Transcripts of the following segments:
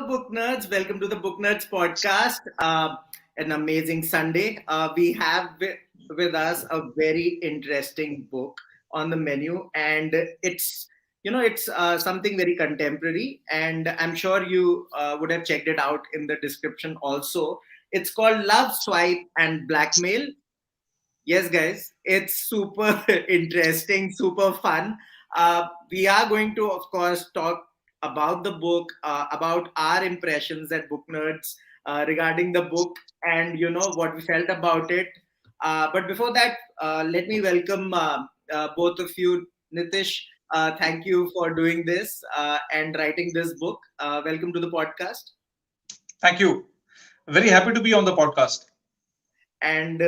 Booknerds. Welcome to the Booknerds podcast. An amazing Sunday. We have with us a very interesting book on the menu, and it's something very contemporary. And I'm sure you would have checked it out in the description also. It's called Love, Swipe, and Blackmail. Yes, guys, it's super interesting, super fun. We are going to, of course, talk about the book, about our impressions at Book Nerds regarding the book, and what we felt about it. But before that, let me welcome both of you, Nitish. Thank you for doing this and writing this book. Welcome to the podcast. Thank you. Very happy to be on the podcast. And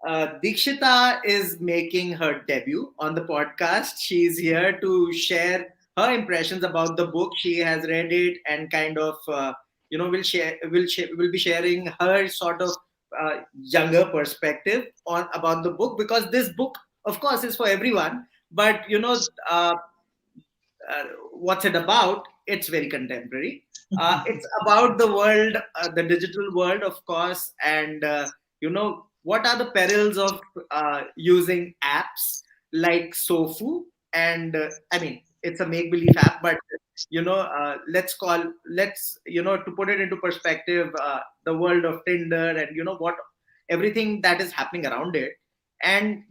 Dikshita is making her debut on the podcast. She's here to share her impressions about the book. She has read it and kind of, will be sharing her sort of younger perspective on about the book, because this book, of course, is for everyone. But what's it about? It's very contemporary. It's about the world, the digital world, of course, and what are the perils of using apps like Sofu? And it's a make-believe app, but to put it into perspective, the world of Tinder and what everything that is happening around it. And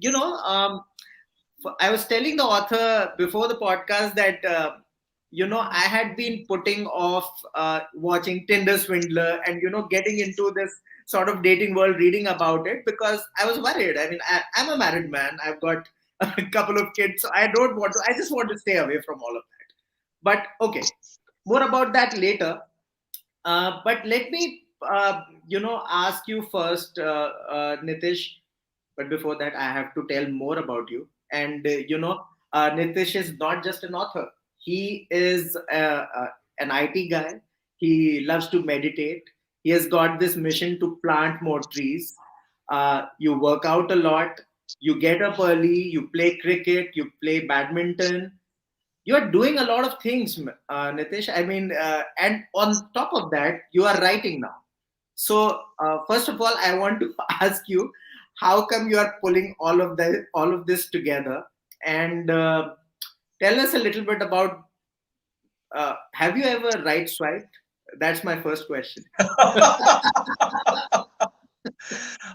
I was telling the author before the podcast that I had been putting off watching Tinder Swindler and getting into this sort of dating world, reading about it, because I was worried. I'm a married man. I've got a couple of kids, so I just want to stay away from all of that. But okay, more about that later. But let me ask you first, Nitish. But before that, I have to tell more about you. And Nitish is not just an author. He is an IT guy. He loves to meditate. He has got this mission to plant more trees. You work out a lot. You get up early. You play cricket. You play badminton. You are doing a lot of things, Nitish. And on top of that, you are writing now. So first of all, I want to ask you, how come you are pulling all of this together? And tell us a little bit about. Have you ever right swiped? That's my first question.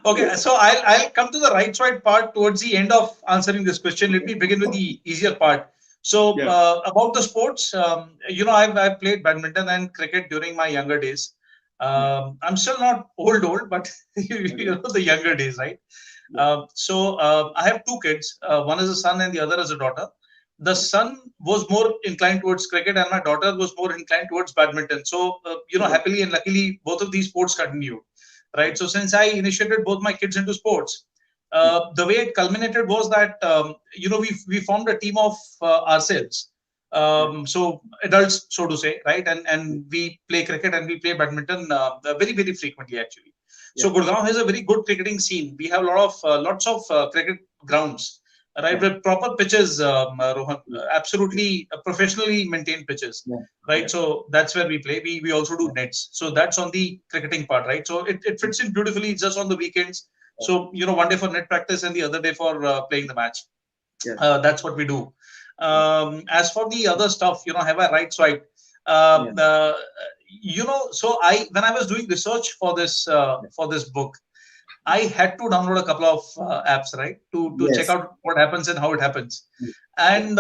Okay, so I'll come to the right side part towards the end of answering this question. Let me begin with the easier part. So about the sports, I've played badminton and cricket during my younger days. I'm still not old, but the younger days, right? So I have two kids. One is a son and the other is a daughter. The son was more inclined towards cricket and my daughter was more inclined towards badminton. So, happily and luckily, both of these sports continue, right? So since I initiated both my kids into sports, the way it culminated was that, we formed a team of ourselves. So adults, so to say, right? And we play cricket and we play badminton very, very frequently, actually. So Gurgaon has a very good cricketing scene. We have lots of cricket grounds. Right, with proper pitches, Rohan, absolutely professionally maintained pitches, right? So that's where we play. We also do nets. So that's on the cricketing part, right? So it fits in beautifully just on the weekends. So, one day for net practice and the other day for playing the match. That's what we do. As for the other stuff, have I right swiped? So when I was doing research for this book, I had to download a couple of apps, right, to check out what happens and how it happens. And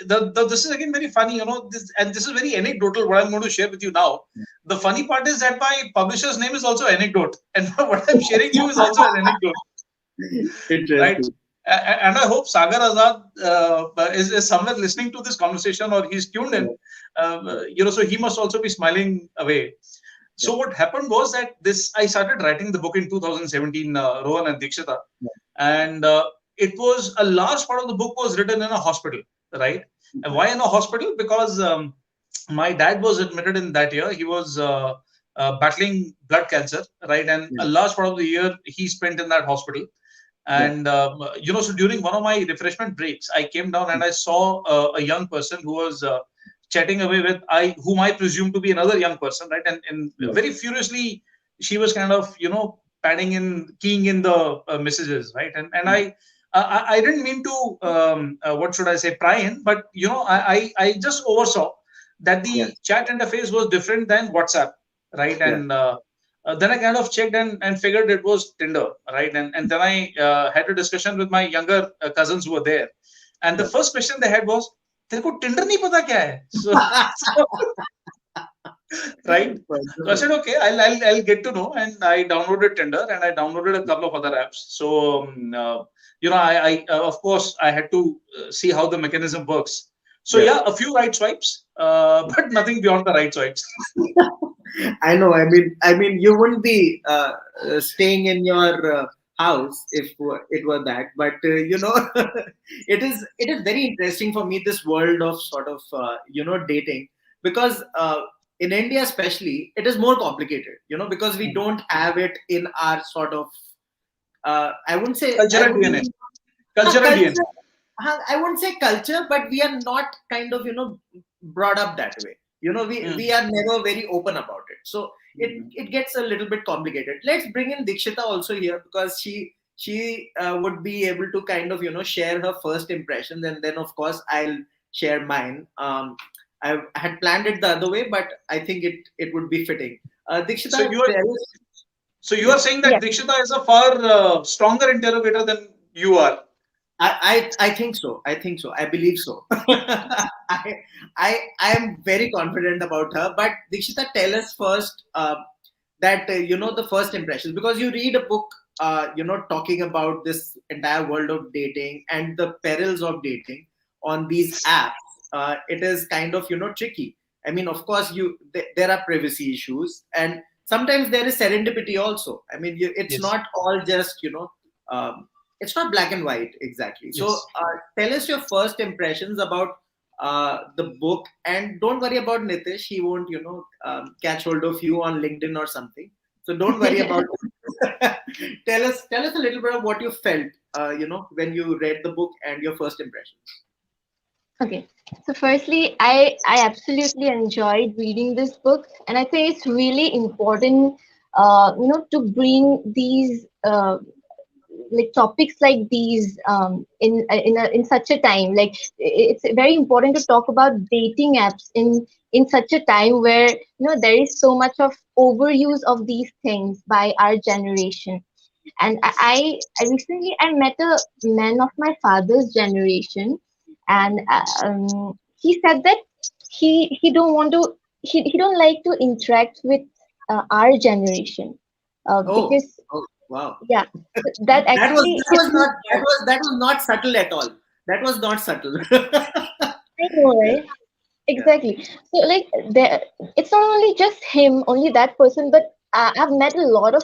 this is again very funny, this is very anecdotal, what I'm going to share with you now. The funny part is that my publisher's name is also Anecdote, and what I'm sharing you is also an anecdote. Right? And I hope Sagar Azad is somewhere listening to this conversation, or he's tuned in. So he must also be smiling away. So what happened was that I started writing the book in 2017, Rohan and Dikshita, and it was a large part of the book was written in a hospital, right? And why in a hospital? Because my dad was admitted in that year. He was battling blood cancer, right? And a large part of the year he spent in that hospital. And so during one of my refreshment breaks, I came down and I saw a young person who was chatting away with whom I presume to be another young person, right? And very furiously, she was kind of, keying in the messages, right? And I didn't mean to, what should I say, pry in, but I just oversaw that the chat interface was different than WhatsApp, right? And then I kind of checked and figured it was Tinder, right? And then I had a discussion with my younger cousins who were there, and the first question they had was, "तेरे को Tinder नहीं पता क्या है?" So right? So I said, okay, I'll get to know, and I downloaded Tinder and I downloaded a couple of other apps. So I of course I had to see how the mechanism works. So a few right swipes, but nothing beyond the right swipes. I know. I mean, you wouldn't be staying in your house if it were that. But it is very interesting for me, this world of sort of dating, because in India especially it is more complicated. Because we don't have it in our sort of I wouldn't say cultural DNA. Cultural DNA. I wouldn't say culture, but we are not kind of brought up that way. We are never very open about it. So it gets a little bit complicated. Let's bring in Dikshita also here, because she would be able to kind of share her first impressions, and then of course I'll share mine. I had planned it the other way, but I think it would be fitting. Dikshita, so you are saying that Dikshita is a far stronger interrogator than you are. I think so. I believe so. I am very confident about her. But Dikshita, tell us first that the first impressions, because you read a book talking about this entire world of dating and the perils of dating on these apps. It is kind of tricky. I mean, of course, there are privacy issues, and sometimes there is serendipity also. I mean, it's not all just it's not black and white exactly. So tell us your first impressions about the book, and don't worry about Nitish. He won't, catch hold of you on LinkedIn or something. So don't worry about it. Tell us a little bit of what you felt, when you read the book and your first impressions. Okay. So firstly, I absolutely enjoyed reading this book, and I think it's really important, to bring these like topics like these in such a time. Like it's very important to talk about dating apps in such a time where there is so much of overuse of these things by our generation. And I recently I met a man of my father's generation, and he said that he don't want to he don't like to interact with our generation because wow. Yeah, that actually that was not subtle at all. That was not subtle. I know, right? Exactly. So like it's not only just him, only that person, but I've met a lot of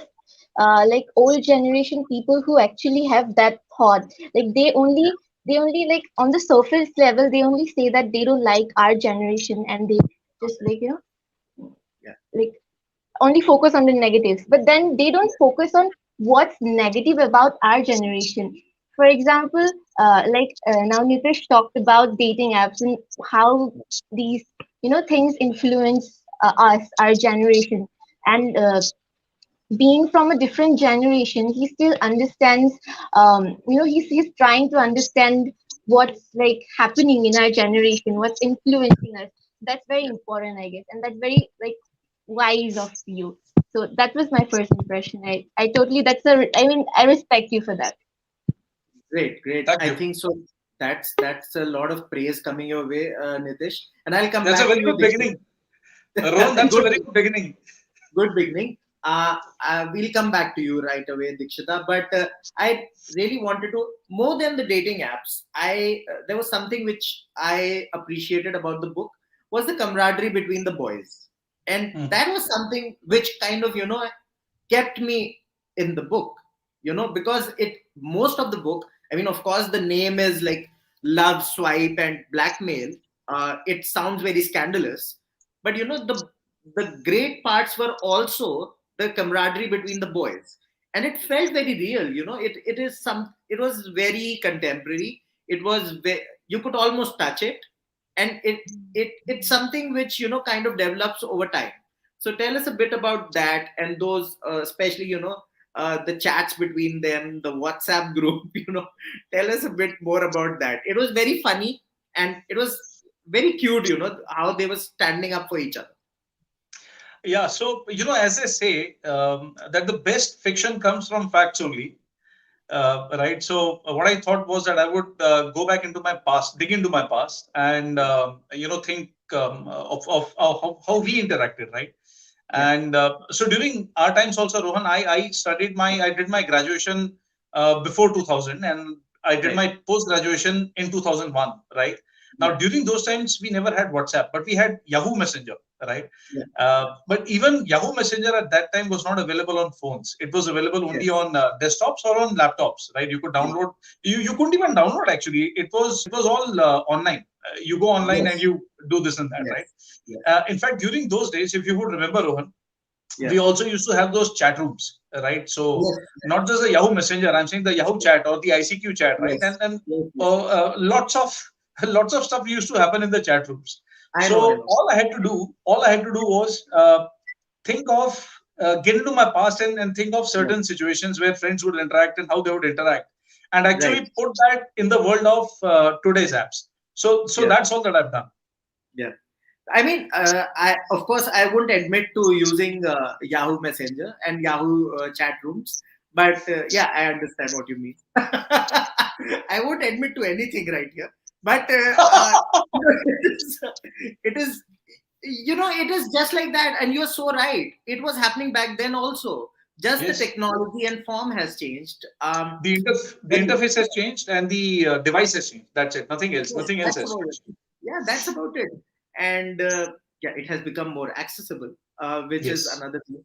like old generation people who actually have that thought. Like they only like on the surface level they only say that they don't like our generation, and they just like like only focus on the negatives, but then they don't focus on what's negative about our generation. For example, now Nitish talked about dating apps and how these things influence us, our generation, and being from a different generation, he still understands. He's trying to understand what's like happening in our generation, what's influencing us. That's very important, I guess, and that's very like wise of you. So that was my first impression. I totally I respect you for that. Great. I think so. That's a lot of praise coming your way, Nitish. And I'll come back. That's a very good beginning. Rohan, that's a very good beginning. Good beginning. We'll come back to you right away, Dikshita. But I really wanted to, more than the dating apps, there was something which I appreciated about the book, was the camaraderie between the boys. And that was something which kind of, kept me in the book, because most of the book, I mean, of course, the name is like Love, Swipe, and Blackmail. It sounds very scandalous. But, the great parts were also the camaraderie between the boys. And it felt very real, it was very contemporary. You could almost touch it. and it's something which kind of develops over time. So tell us a bit about that, and those especially the chats between them, the WhatsApp group. Tell us a bit more about that. It was very funny, and it was very cute. How they were standing up for each other. Yeah, so as I say, that the best fiction comes from facts only, right? So what I thought was that I would go back into my past, dig into my past, and think of how we interacted, right? Yeah. And so during our times also, Rohan, I did my graduation before 2000, and I did Right. my post graduation in 2001, right? Now, Yeah. during those times, we never had WhatsApp, but we had Yahoo Messenger, right? Yeah. But even Yahoo Messenger at that time was not available on phones. It was available only Yes. on desktops or on laptops, right? You could download. You couldn't even download actually. It was all online. You go online and Yes. you do this and that, Yes. right? Yes. In fact, during those days, if you would remember, Rohan, Yeah. we also used to have those chat rooms, right? So Yes. not just the Yahoo Messenger, I'm saying the Yahoo chat or the ICQ chat, right? Yes. And Yes. Yes. lots of stuff used to happen in the chat rooms. I know. I So know. all I had to do was think of get into my past and think of Yeah. certain situations where friends would interact and how they would interact, and Right. actually put that in the world of today's apps. So Yeah. that's all that I've done. Yeah. I mean, of course, I wouldn't admit to using Yahoo Messenger and Yahoo chat rooms, but yeah, I understand what you mean. I won't admit to anything right here, but it is, it is just like that, and you're so right. It was happening back then also. Just the Yes. technology and form has changed. The When interface has changed and the device has changed. That's it. Nothing else. Yes, Nothing else that's has about changed. it. Yeah, that's about it. And yeah, it has become more accessible, which is Yes. another thing.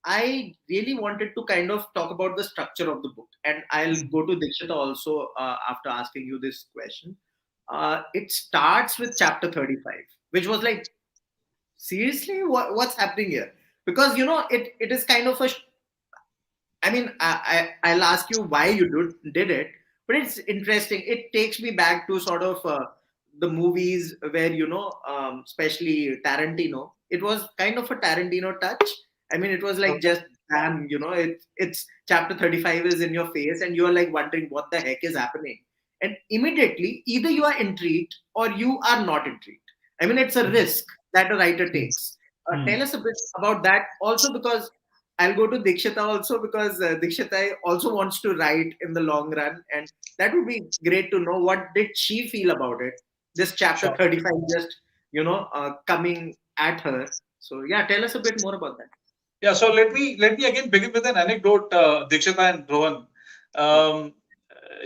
I really wanted to kind of talk about the structure of the book, and I'll Mm. go to Dikshita also after asking you this question. It starts with chapter 35, which was like, seriously, what's happening here? Because it is kind of a I mean, I'll ask you why you did it, but it's interesting. It takes me back to sort of the movies where, especially Tarantino, it was kind of a Tarantino touch. I mean, it was like Okay. just, bam, it's chapter 35 is in your face, and you're like wondering what the heck is happening. And immediately, either you are intrigued or you are not intrigued. I mean, it's a Mm. risk that a writer Yes. takes. Tell Mm. us a bit about that also, because I'll go to Dikshita also, because Dikshita also wants to write in the long run, and that would be great to know what did she feel about it. This chapter Sure. 35 just coming at her. So yeah, tell us a bit more about that. Yeah. So let me again begin with an anecdote, Dikshita and Rohan.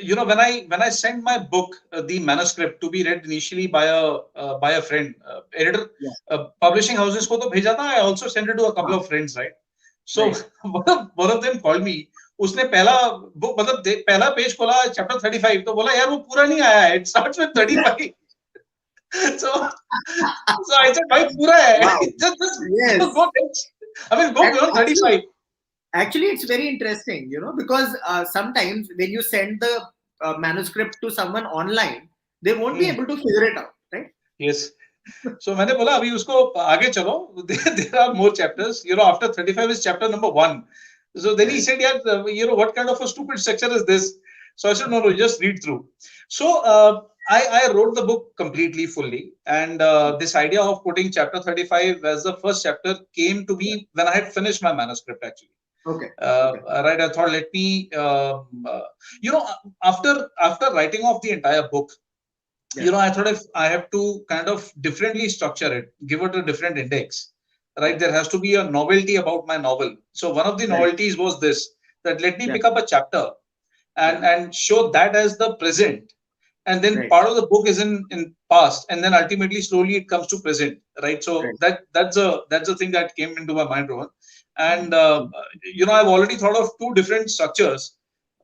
Yeah, When I sent my book, the manuscript, to be read initially by a friend, editor, yeah, publishing houses को तो भेजा था. I also sent it to a couple ah, of friends, right? So right. one of them called me. उसने पहला book मतलब पहला page खोला chapter 35 तो बोला यार वो पूरा नहीं आया है. It starts with 35. So I said भाई पूरा है. Wow. just Yes. go next. I mean go beyond Actually, 35. actually, it's very interesting, because sometimes when you send the manuscript to someone online, they won't be Hmm. able to figure it out, right? Yes. So मैंने बोला अभी उसको आगे चलो. There are more chapters. After 35 is chapter number 1. So then he Right. said, yeah, what kind of a stupid structure is this? So I said, no, just read through. So I wrote the book completely, fully. And this idea of putting chapter 35 as the first chapter came to Yeah. me when I had finished my manuscript, actually. Okay. Uh, Okay. right. I thought, let me, after writing off the entire book, Yeah. I thought if I have to kind of differently structure it, give it a different index, right? Yeah. There has to be a novelty about my novel. So one of the Right. novelties was this, that let me Yeah. pick up a chapter Yeah. and show that as the present. And then Right. part of the book is in past, and then ultimately slowly it comes to present, right? So Right. that's a thing that came into my mind, Rohan. And I've already thought of two different structures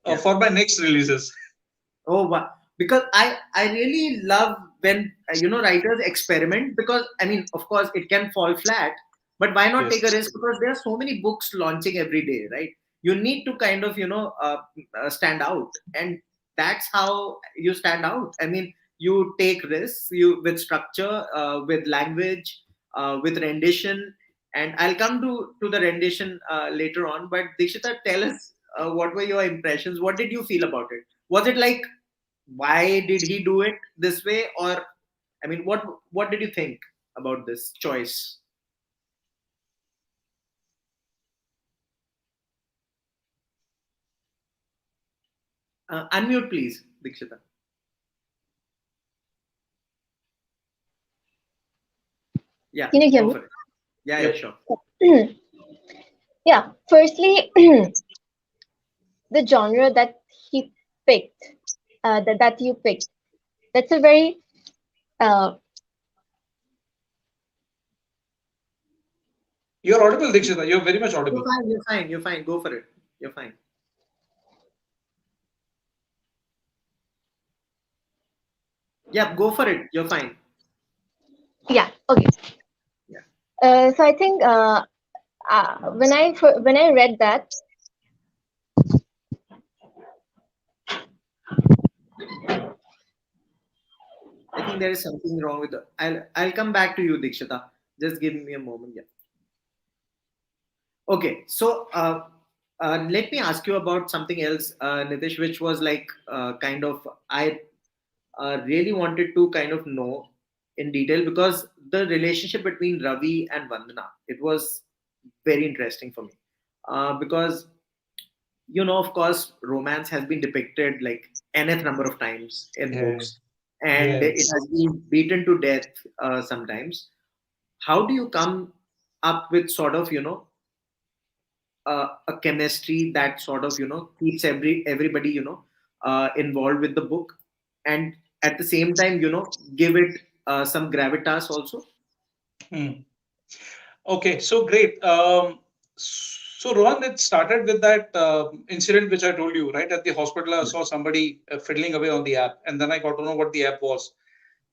Yeah. for my next releases. Oh, wow. Because I really love when writers experiment, because I mean, of course it can fall flat, but why not take a Yes. risk? Because there are so many books launching every day, right? You need to kind of stand out, and that's how you stand out. I mean, you take risks, you with structure, with language, with rendition. And I'll come to the rendition later on. But Dikshita, tell us what were your impressions? What did you feel about it? Was it like, why did he do it this way? Or, I mean, what did you think about this choice? Unmute, please, Dikshita. Yeah, Can you hear go me? for it. Yeah, sure. Yeah, firstly, the genre that he picked, that you picked, that's a very You're audible, Dikshita. You're very much You're audible. fine. You're fine. You're fine. Go for it. You're fine. Yeah, go for it. You're fine. yeah, okay. Yeah. So I think when I read that, I think there is something wrong with the. I'll come back to you, Dikshita. Just give me a moment. Yeah. Okay. So let me ask you about something else, Nitish, which was like kind of I really wanted to kind of know in detail, because the relationship between Ravi and Vandana, it was very interesting for me, because of course, romance has been depicted like nth number of times in Yeah. books, and it Yes. has been beaten to death sometimes. How do you come up with sort of a chemistry that sort of keeps everybody involved with the book, and at the same time give it some gravitas also? Hmm. Okay, so great. So Rohan, it started with that incident which I told you, right? At the hospital, I saw somebody fiddling away on the app, and then I got to know what the app was.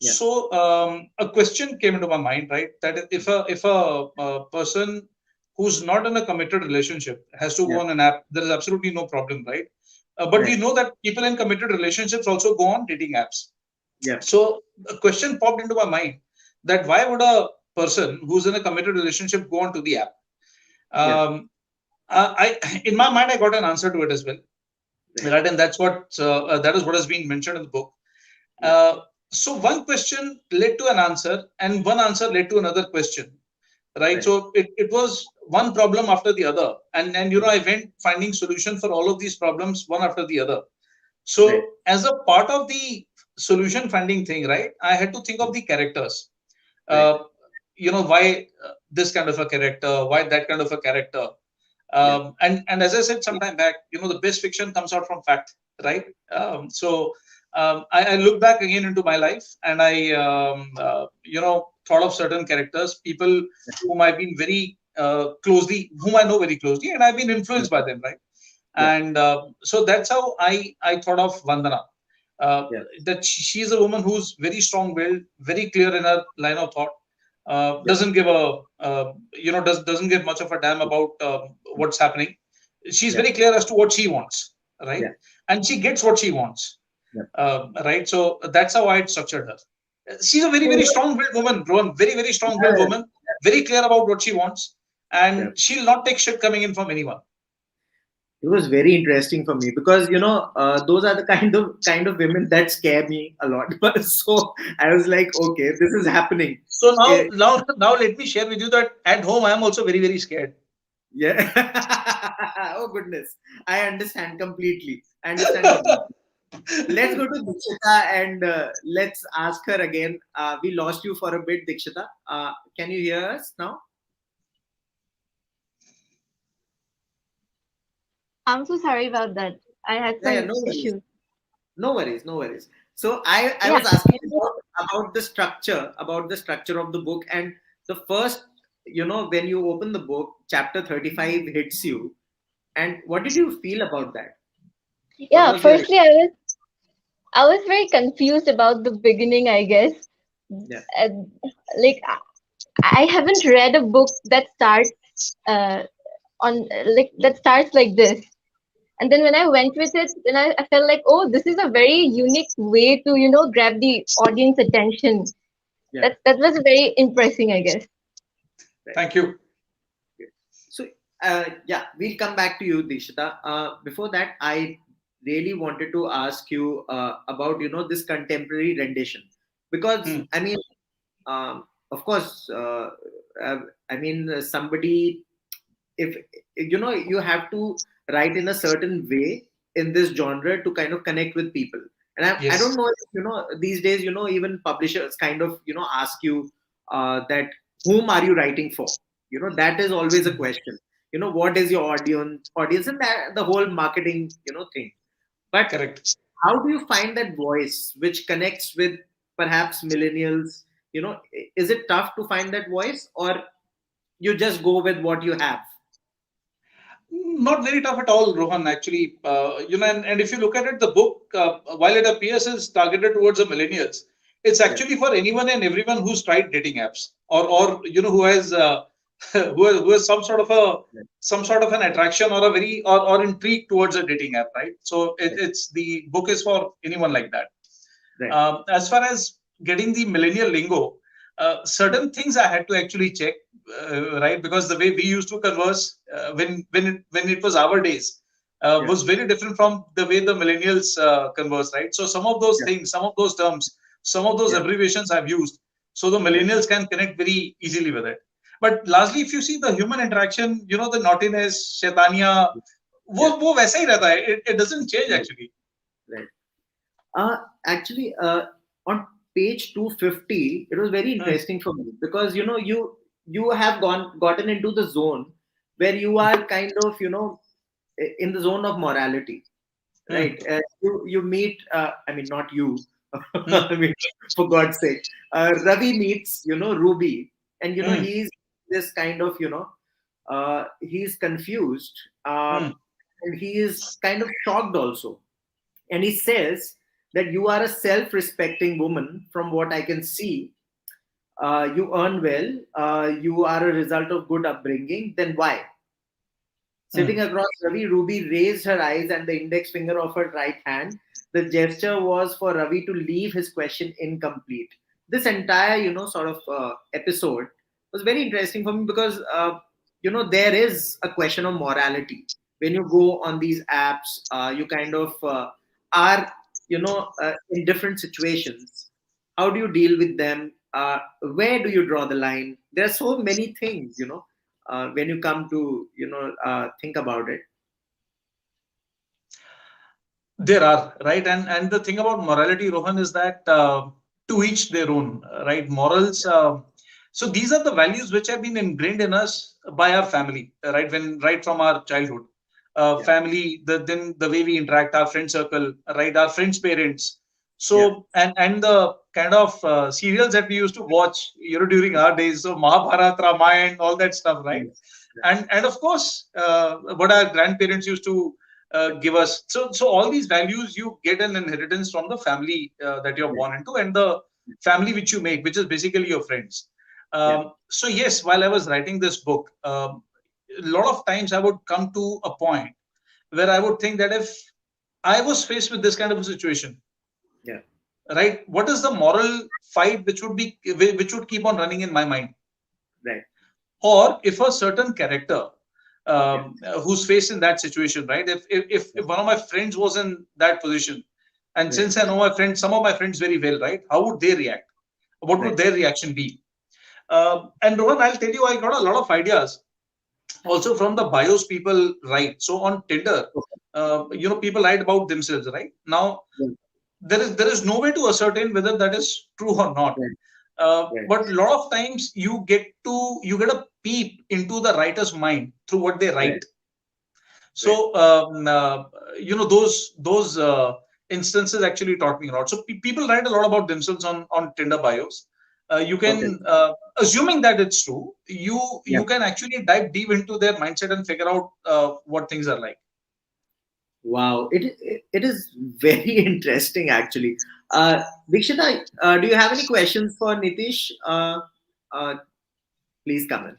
Yeah. So a question came into my mind, right? That if a person who's not in a committed relationship has to go Yeah. on an app, there is absolutely no problem, right? But we Right. know that people in committed relationships also go on dating apps. Yeah. So a question popped into my mind that why would a person who's in a committed relationship go on to the app? Yeah. In my mind, I got an answer to it as well, Right. right? And that is what has been mentioned in the book. Yeah. So one question led to an answer, and one answer led to another question, right? Right. So it was one problem after the other, and I went finding solution for all of these problems one after the other. Right. So as a part of the solution finding thing, right, I had to think of the characters. Right. Uh, why this kind of a character, why that kind of a character. Yeah. And as I said sometime back, the best fiction comes out from fact, right? I look back again into my life, and I thought of certain characters, people whom I've been very whom I know very closely, and I've been Yeah. influenced by them, right? Yeah. And so that's how I thought of Vandana. Yeah. That she's a woman who's very strong-willed, very clear in her line of thought. Yeah. Doesn't give a doesn't give much of a damn about what's happening. She's Yeah. very clear as to what she wants, right? Yeah. And she gets what she wants, Yeah. right? So that's how I structured her. She's a very So, very strong-willed woman, Rohan. Very very strong-willed yeah. woman. Very clear about what she wants, Yeah. and she'll not take shit coming in from anyone. It was very interesting for me, because those are the kind of women that scare me a lot. But so I was like, okay, this is happening. So Eh, now let me share with you that at home I am also very very scared. yeah. Oh goodness, I understand completely. I understand completely. Let's go to Dikshita, and let's ask her again. We lost you for a bit, Dikshita. Can you hear us now? I'm so sorry about that. I had Yeah, yeah, some no worries. issues. No worries, no worries. So I Yeah. was asking about the structure of the book, and the first, when you open the book, chapter 35 hits you, and what did you feel about that? What Yeah, was your firstly I was very confused about the beginning, I guess. yeah, And, like I haven't read a book that starts uh, on like that starts like this. And then when I went with it, then I felt like, oh, this is a very unique way to, grab the audience attention. Yeah. That was very impressive, I guess. Thank you. So, yeah, we'll come back to you, Dishita. Before that, I really wanted to ask you about, this contemporary rendition. Because, I mean, of course, I mean, somebody, if, you have to write in a certain way in this genre to kind of connect with people. And I don't Yes. know if, these days, even publishers kind of, ask you that whom are you writing for? That is always a question. What is your audience, and that the whole marketing, thing. But Correct. how do you find that voice which connects with perhaps millennials? Is it tough to find that voice, or you just go with what you have? Not very tough at all, Rohan, actually. And if you look at it, the book, while it appears is targeted towards the millennials, it's Yeah. actually for anyone and everyone who's tried dating apps, or who has who has some sort of an attraction or a very or intrigue towards a dating app, right? So it's the book is for anyone like that. Right. As far as getting the millennial lingo, certain things I had to actually check, right? Because the way we used to converse when it was our days was very different from the way the millennials converse, right? So some of those things, some of those terms, some of those abbreviations I've used, so the millennials can connect very easily with it. But largely, if you see the human interaction, the naughtiness, shaitaniya, वो वैसा ही रहता है. It doesn't change actually. Right. Actually, on page 250, it was very interesting for me because you have gotten into the zone where you are kind of in the zone of morality, right? You meet, I mean, not you. I mean, for God's sake, Ravi meets Ruby, and he's this kind of he's confused, and he is kind of shocked also, and he says that you are a self-respecting woman from what I can see. You earn well, you are a result of good upbringing, then why? Sitting across Ravi, Ruby raised her eyes and the index finger of her right hand. The gesture was for Ravi to leave his question incomplete. This entire, sort of episode was very interesting for me because, there is a question of morality. When you go on these apps, you kind of are, in different situations. How do you deal with them? Where do you draw the line? There are so many things, when you come to think about it. There are, right, and the thing about morality, Rohan, is that to each their own, right? Morals. So these are the values which have been ingrained in us by our family, right from our childhood. Family, then the way we interact, our friend circle, right, our friends' parents. So and the kind of serials that we used to watch, during our days, so Mahabharata, Ramayana, all that stuff, right? And of course, what our grandparents used to give us. So all these values you get an inheritance from the family that you're born into, and the family which you make, which is basically your friends. So yes, while I was writing this book, a lot of times I would come to a point where I would think that if I was faced with this kind of a situation, right, what is the moral fight which would keep on running in my mind? Right. Or if a certain character who's faced in that situation, right? If one of my friends was in that position, and since I know some of my friends very well, right? How would they react? What would their reaction be? And Rohan, I'll tell you, I got a lot of ideas also from the bios people write. So on Tinder, people write about themselves, right? Now, there is no way to ascertain whether that is true or not. But a lot of times you get a peep into the writer's mind through what they write. So those instances actually taught me a lot. So people write a lot about themselves on Tinder bios. You can assuming that it's true, you can actually dive deep into their mindset and figure out what things are like. Wow, it is very interesting actually. Dikshita, do you have any questions for Nitish? Please come in.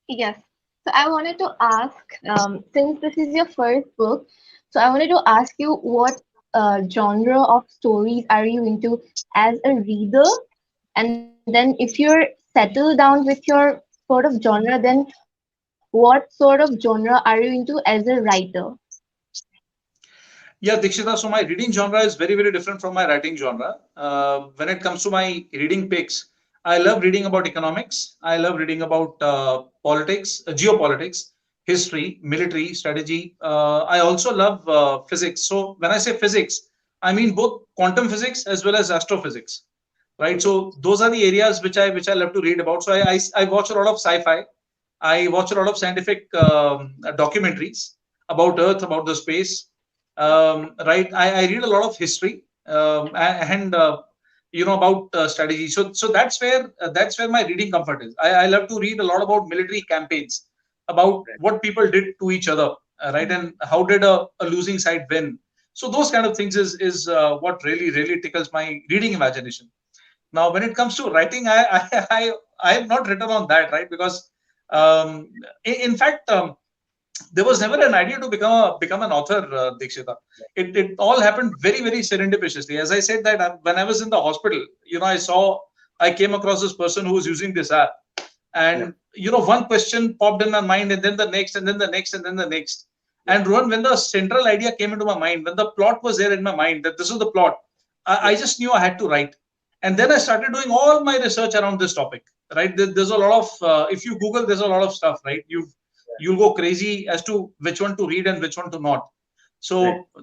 Yes. So I wanted to ask, since this is your first book, so I wanted to ask you what genre of stories are you into as a reader? And then if you're settled down with your sort of genre, then what sort of genre are you into as a writer? Yeah, Dikshita. So my reading genre is very, very different from my writing genre. When it comes to my reading picks, I love reading about economics. I love reading about politics, geopolitics, history, military, strategy. I also love physics. So when I say physics, I mean both quantum physics as well as astrophysics. Right. Okay. So those are the areas which I love to read about. So I watch a lot of sci-fi. I watch a lot of scientific documentaries about Earth, about the space. Right. I read a lot of history and about strategy. So that's where my reading comfort is. I love to read a lot about military campaigns, about Right. what people did to each other, right, and how did a losing side win. So those kind of things is what really tickles my reading imagination. Now, when it comes to writing, I have not written on that, right? Because in fact, there was never an idea to become an author, Dikshita. It all happened very serendipitously. As I said that when I was in the hospital, I came across this person who was using this app, Yeah. and one question popped in my mind, and then the next, and then the next, and then the next. Yeah. And Rohan, when the central idea came into my mind, when the plot was there in my mind, that this is the plot, I Yeah. just knew I had to write. And then I started doing all my research around this topic. Right? There's a lot of if you Google, there's a lot of stuff. Right? You'll go crazy as to which one to read and which one to not. Right. So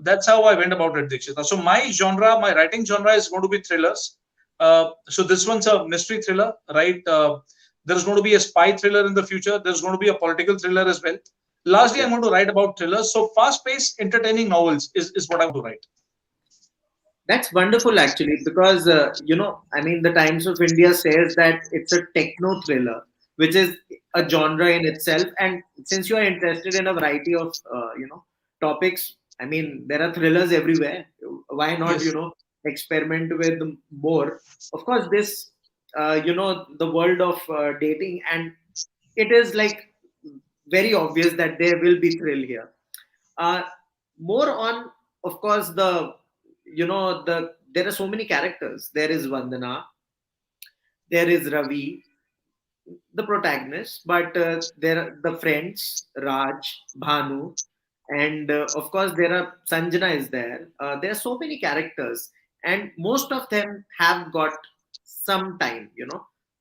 that's how I went about it, Dikshita. So my writing genre is going to be thrillers. So this one's a mystery thriller, right? There's going to be a spy thriller in the future. There's going to be a political thriller as well. Largely, I'm Yeah. going to write about thrillers. So fast-paced, entertaining novels is what I want to write. That's wonderful, actually, because I mean, the Times of India says that it's a techno thriller, which is a genre in itself. And since you are interested in a variety of topics, I mean, there are thrillers everywhere. Why not Yes. experiment with more? Of course, this the world of dating, and it is like very obvious that there will be thrill here. Uh, More on, of course, there are so many characters. There is Vandana, there is Ravi, the protagonist, but there are the friends, Raj, Bhanu, and of course there are Sanjana is there. There are so many characters, and most of them have got some time,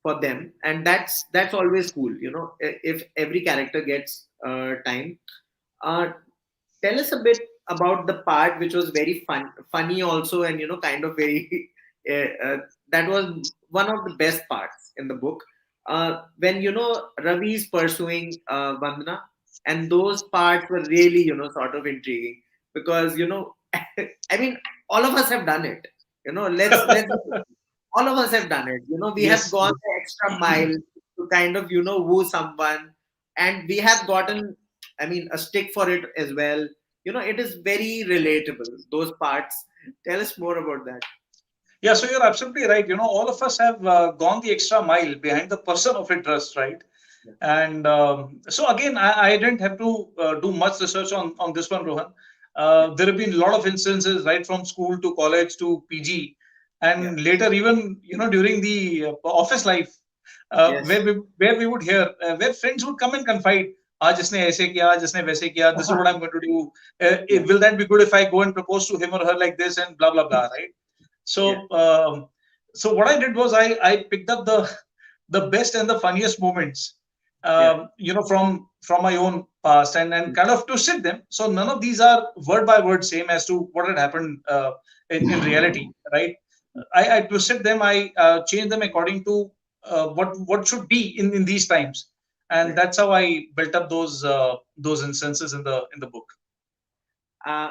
for them, and that's always cool, if every character gets time. Uh, Tell us a bit about the part which was very funny also, and kind of very. That was one of the best parts in the book. When Ravi is pursuing Vandana, and those parts were really sort of intriguing because I mean, all of us have done it. Let's all of us have done it. We have Yes. gone the extra mile to kind of woo someone, and we have gotten, I mean, a stick for it as well. It is very relatable, those parts. Tell us more about that. Yeah, so you're absolutely right. All of us have gone the extra mile behind the person of interest, right? Yeah. And so again, I didn't have to do much research on this one, Rohan. Yeah. There have been a lot of instances, right, from school to college to PG, Yeah. and later even during the office life, Yes. where we would hear where friends would come and confide. "आज इसने ऐसे किया, आज इसने वैसे किया. This is what I'm going to do. Yeah. Will that be good if I go and propose to him or her like this?" And blah blah blah, right? Yeah. So, so what I did was I picked up the best and the funniest moments, Yeah. from my own past, and kind of twisted them. So none of these are word by word same as to what had happened in reality, right? I twisted them. I changed them according to what should be in these times, and Right. that's how I built up those instances in the book. uh,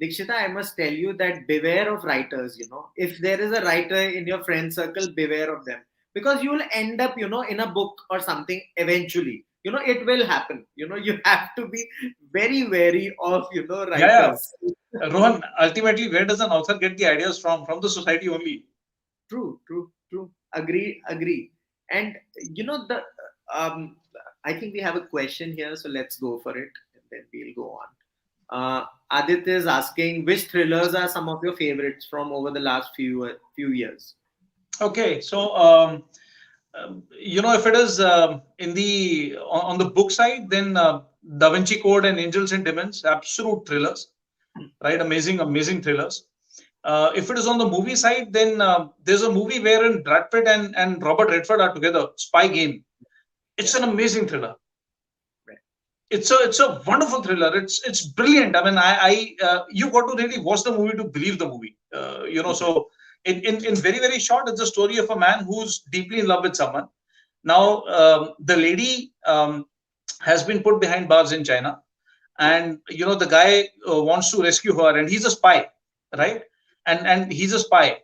Dikshita, I must tell you that beware of writers. If there is a writer in your friend circle, beware of them, because you will end up, in a book or something eventually. It will happen. You have to be very wary of, Yeah, writers. yeah. Rohan, ultimately, where does an author get the ideas from? From the society only. True, true, true. Agree, agree. And the um, I think we have a question here, so let's go for it, and then we'll go on. Aditya is asking, which thrillers are some of your favorites from over the last few years? Okay, so if it is in the on the book side, then Da Vinci Code and Angels and Demons, absolute thrillers, right? Amazing thrillers. If it is on the movie side, then there's a movie wherein Brad Pitt and Robert Redford are together, Spy Game. It's an amazing thriller. Right. It's a wonderful thriller. It's brilliant. I mean, you got to really watch the movie to believe the movie. So in very short, it's a story of a man who's deeply in love with someone. Now, the lady has been put behind bars in China, and the guy wants to rescue her, and he's a spy, right? And he's a spy.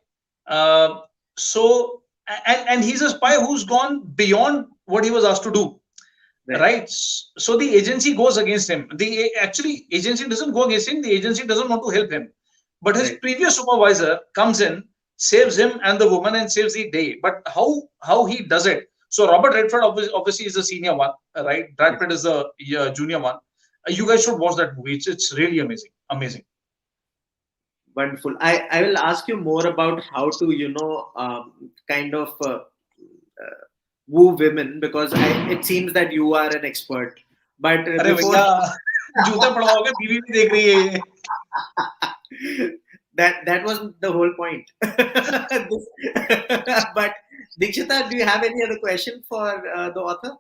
So and he's a spy who's gone beyond what he was asked to do. Right. So the agency goes against him. The agency doesn't go against him. The agency doesn't want to help him. But his previous supervisor comes in, saves him and the woman, and saves the day. But how he does it? So Robert Redford obviously is the senior one, right? Brad Pitt is the junior one. You guys should watch that movie. It's really amazing. Wonderful. I will ask you more about how to kind of woo women, because it seems that you are an expert. But before that wasn't the whole point. But Dikshita, do you have any other question for the author?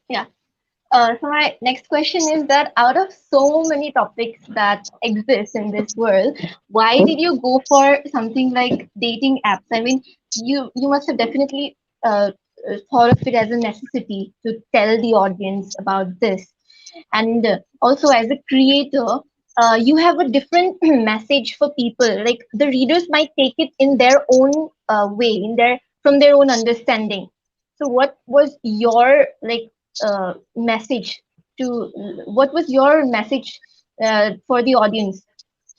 Yeah. So my next question is that out of so many topics that exist in this world, why did you go for something like dating apps? I mean, you must have definitely thought of it as a necessity to tell the audience about this. And also as a creator, you have a different message for people. Like the readers might take it in their own way, from their own understanding. So what was your message what was your message for the audience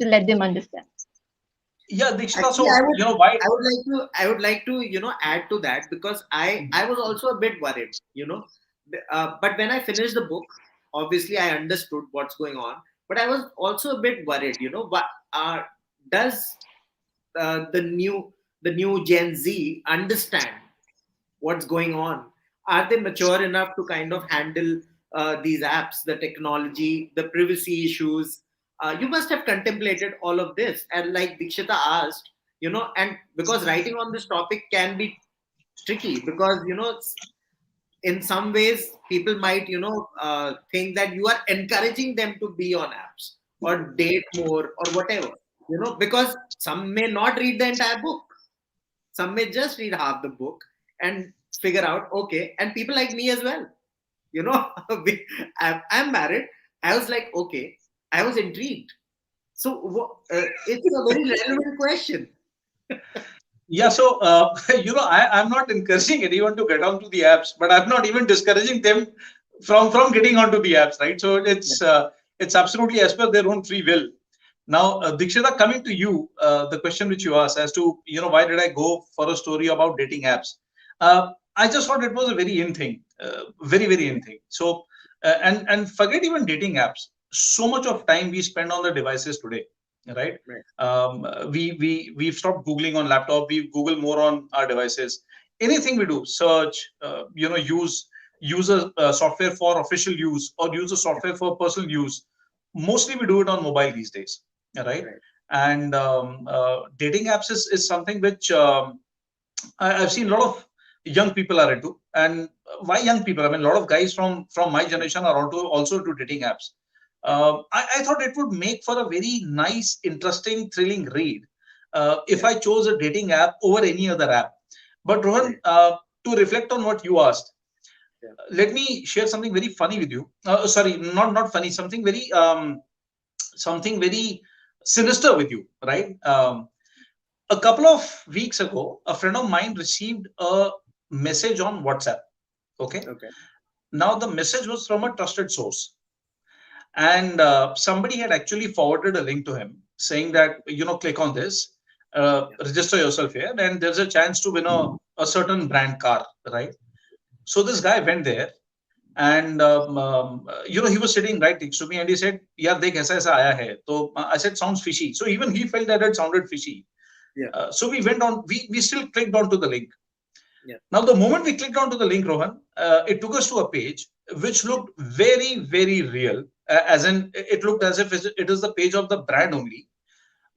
to let them understand? Yeah, Dikshita, Actually, so why I would like to add to that, because I was also a bit worried, but when I finished the book, obviously I understood what's going on, but I was also a bit worried, what does the new Gen Z understand what's going on? Are they mature enough to kind of handle these apps, the technology, the privacy issues? You must have contemplated all of this. And like Dikshita asked, and because writing on this topic can be tricky, because, in some ways people might, think that you are encouraging them to be on apps or date more or whatever, because some may not read the entire book. Some may just read half the book and figure out, okay, and people like me as well, I'm married. I was like, okay, I was intrigued. So it's a very relevant question. Yeah, so I'm not encouraging anyone to get onto the apps, but I'm not even discouraging them from getting onto the apps, right? So it's absolutely as per their own free will. Now, Dikshita, coming to you, the question which you asked as to why did I go for a story about dating apps? I just thought it was a very in thing, very in thing. So and forget even dating apps. So much of time we spend on the devices today, right? We've stopped googling on laptop. We google more on our devices. Anything we do, search, use a software for official use or use a software for personal use. Mostly we do it on mobile these days, right? And dating apps is something which I've seen a lot of young people are into. And why young people? I mean, a lot of guys from my generation are also into dating apps. I thought it would make for a very nice, interesting, thrilling read if I chose a dating app over any other app. But Rohan, to reflect on what you asked, let me share something very funny with you. Sorry, not funny. Something very sinister with you, right? A couple of weeks ago, a friend of mine received a message on WhatsApp. Okay. Now the message was from a trusted source, and somebody had actually forwarded a link to him saying that click on this. register yourself here, and there's a chance to win a certain brand car, right? So this guy went there, and he was sitting right next to me, and he said, "Yeah, dekh aisa aisa aaya hai." So I said, "Sounds fishy." So even he felt that it sounded fishy. Yeah. So we went on. We still clicked onto the link. Yeah. Now the moment we clicked onto the link, Rohan, it took us to a page which looked very, very real. As in, it looked as if it is the page of the brand only.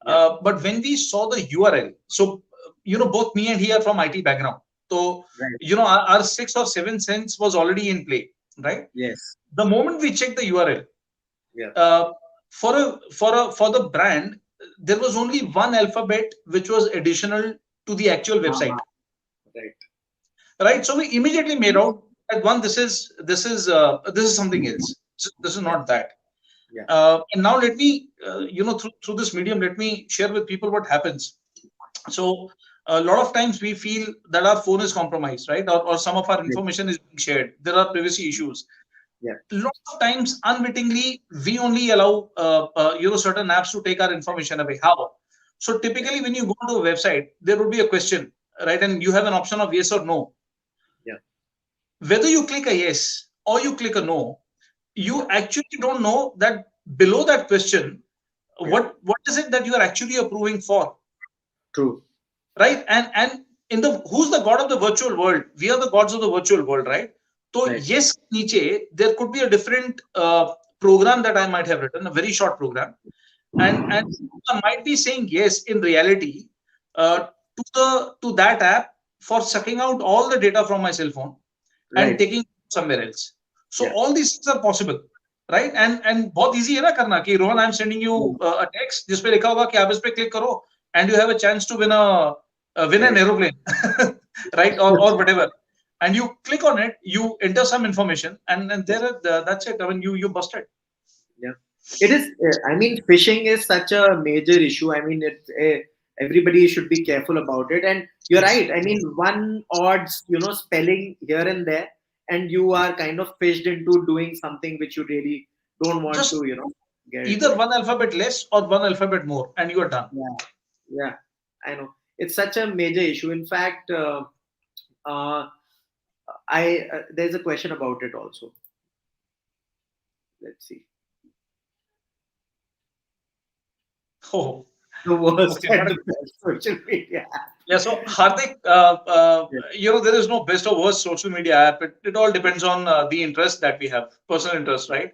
Yeah. But when we saw the URL, so both me and he are from IT background. So Right. our 6 or 7 cents was already in play, right? Yes. The moment we checked the URL, Yeah. for the brand, there was only one alphabet which was additional to the actual website. Right. Right. So we immediately made out that one, this is something else. This is not that. Yeah. And now let me, through this medium, let me share with people what happens. So a lot of times we feel that our phone is compromised, right? Or some of our information is being shared. There are privacy issues. Yeah. A lot of times, unwittingly, we only allow certain apps to take our information away. How? So typically, when you go to a website, there would be a question, right? And you have an option of yes or no. Yeah. Whether you click a yes or you click a no, you actually don't know that below that question, what is it that you are actually approving for? True. Right? And in the who's the god of the virtual world? We are the gods of the virtual world, right? So yes, niche, there could be a different program that I might have written, a very short program, and I might be saying yes in reality to that app for sucking out all the data from my cell phone and taking it somewhere else. So all these things are possible, right? And बहुत easy है ना करना कि Rohan, I'm sending you a text जिस पे लिखा होगा कि आप इस पे click करो and you have a chance to win an aeroplane, right? Or whatever. And you click on it, you enter some information, and that's it. I mean, you busted. Yeah, it is. I mean, phishing is such a major issue. I mean, everybody should be careful about it. And you're right. I mean, one odds, spelling here and there, and you are kind of fished into doing something which you really don't want Just to, get either into. one alphabet less or one alphabet more, and you are done. Yeah, I know. It's such a major issue. In fact, there's a question about it also. Let's see. Oh, The worst okay. and the best social media. Yeah, so Hardik, there is no best or worst social media app. It all depends on the interest that we have, personal interest, right?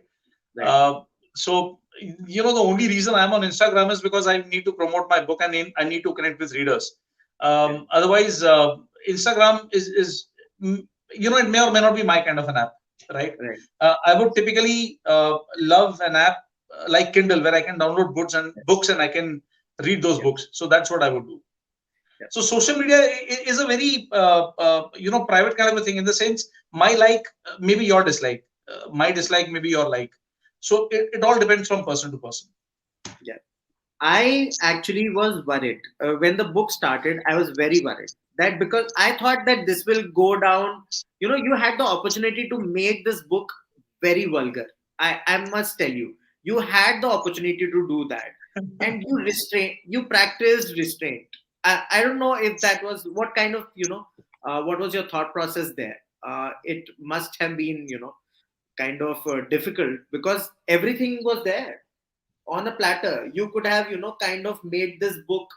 So, the only reason I'm on Instagram is because I need to promote my book and I need to connect with readers. Otherwise, Instagram is it may or may not be my kind of an app, right? I would typically love an app like Kindle where I can download books and I can read those books. So that's what I would do. So social media is a very private kind of a thing, in the sense my like maybe your dislike, my dislike maybe your like. So it all depends from person to person. Yeah, I actually was worried when the book started. I was very worried that because I thought that this will go down. You had the opportunity to make this book very vulgar. I must tell you, you had the opportunity to do that, and you practiced restraint. I don't know if that was what kind of what was your thought process there. It must have been kind of difficult because everything was there on a platter. You could have kind of made this book,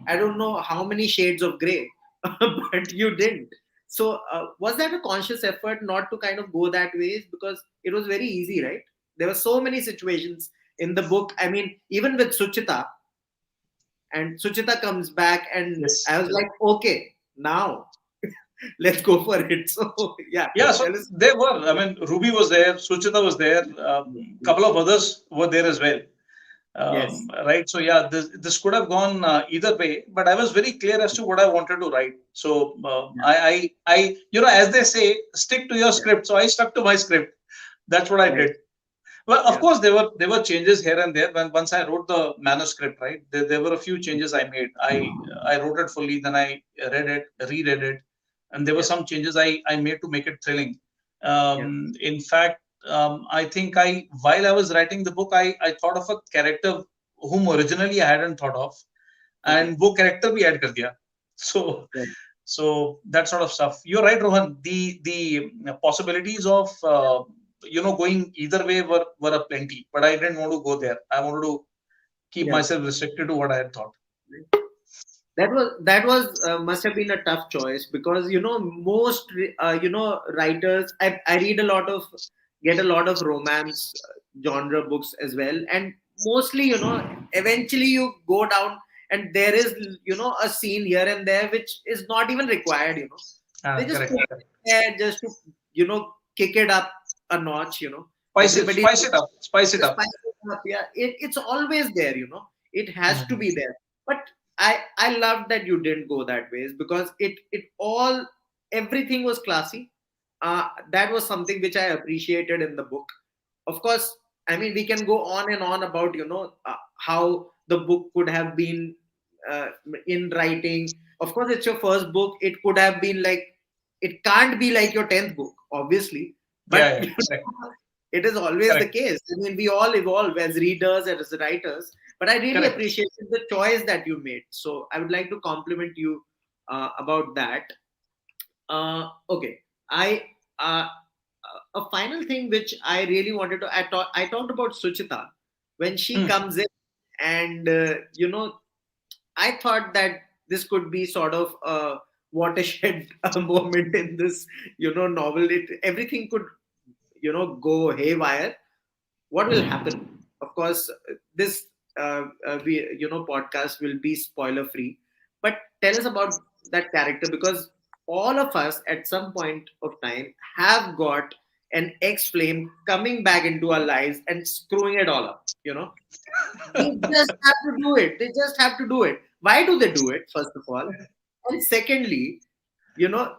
I don't know how many shades of gray, but you didn't. So was that a conscious effort not to kind of go that way? Because it was very easy, right? There were so many situations in the book. I mean, even with Suchita, and Suchita comes back, and I was like, okay, now let's go for it. So yeah, so they were, I mean, Ruby was there, Suchita was there, couple of others were there as well. Right. So yeah, this could have gone either way, but I was very clear as to what I wanted to write. So I as they say, stick to your script. So I stuck to my script. That's what I did. Well, of course, there were changes here and there. Once I wrote the manuscript, right, there were a few changes I made. I wrote it fully, then I read it, reread it, and there were some changes I made to make it thrilling. In fact, I think while I was writing the book, I thought of a character whom originally I hadn't thought of. and वो character भी add कर दिया. So Right. so that sort of stuff. You're right, Rohan. The possibilities of going either way were a plenty, but I didn't want to go there. I wanted to keep Yeah. myself restricted to what I had thought. That was must have been a tough choice, because most writers, I read get a lot of romance genre books as well, and mostly eventually you go down and there is a scene here and there which is not even required. They just Correct. put it there just to kick it up a notch. Everybody Spice it up. Spice it just up. spice it up. Yeah, it's always there. It has to Mhm. be there. But I love that you didn't go that way, because everything was classy. That was something which I appreciated in the book. Of course, I mean, we can go on and on about how the book could have been uh, in writing. Of course, it's your first book. It could have been like, it can't be like your 10th book, obviously, but Yeah. Correct. it is always the Correct. case. I mean, we all evolve as readers and as writers, but I really Correct. appreciated the choice that you made. So I would like to compliment you about that. Okay, I a final thing which I really wanted to, I talked about Suchita when she Hmm. comes in, and I thought that this could be sort of a watershed moment in this novel. Everything could go haywire. What will happen? Of course, this we podcast will be spoiler free, but tell us about that character, because all of us at some point of time have got an ex flame coming back into our lives and screwing it all up. They just have to do it. They just have to do it. Why do they do it? First of all, and secondly, you know,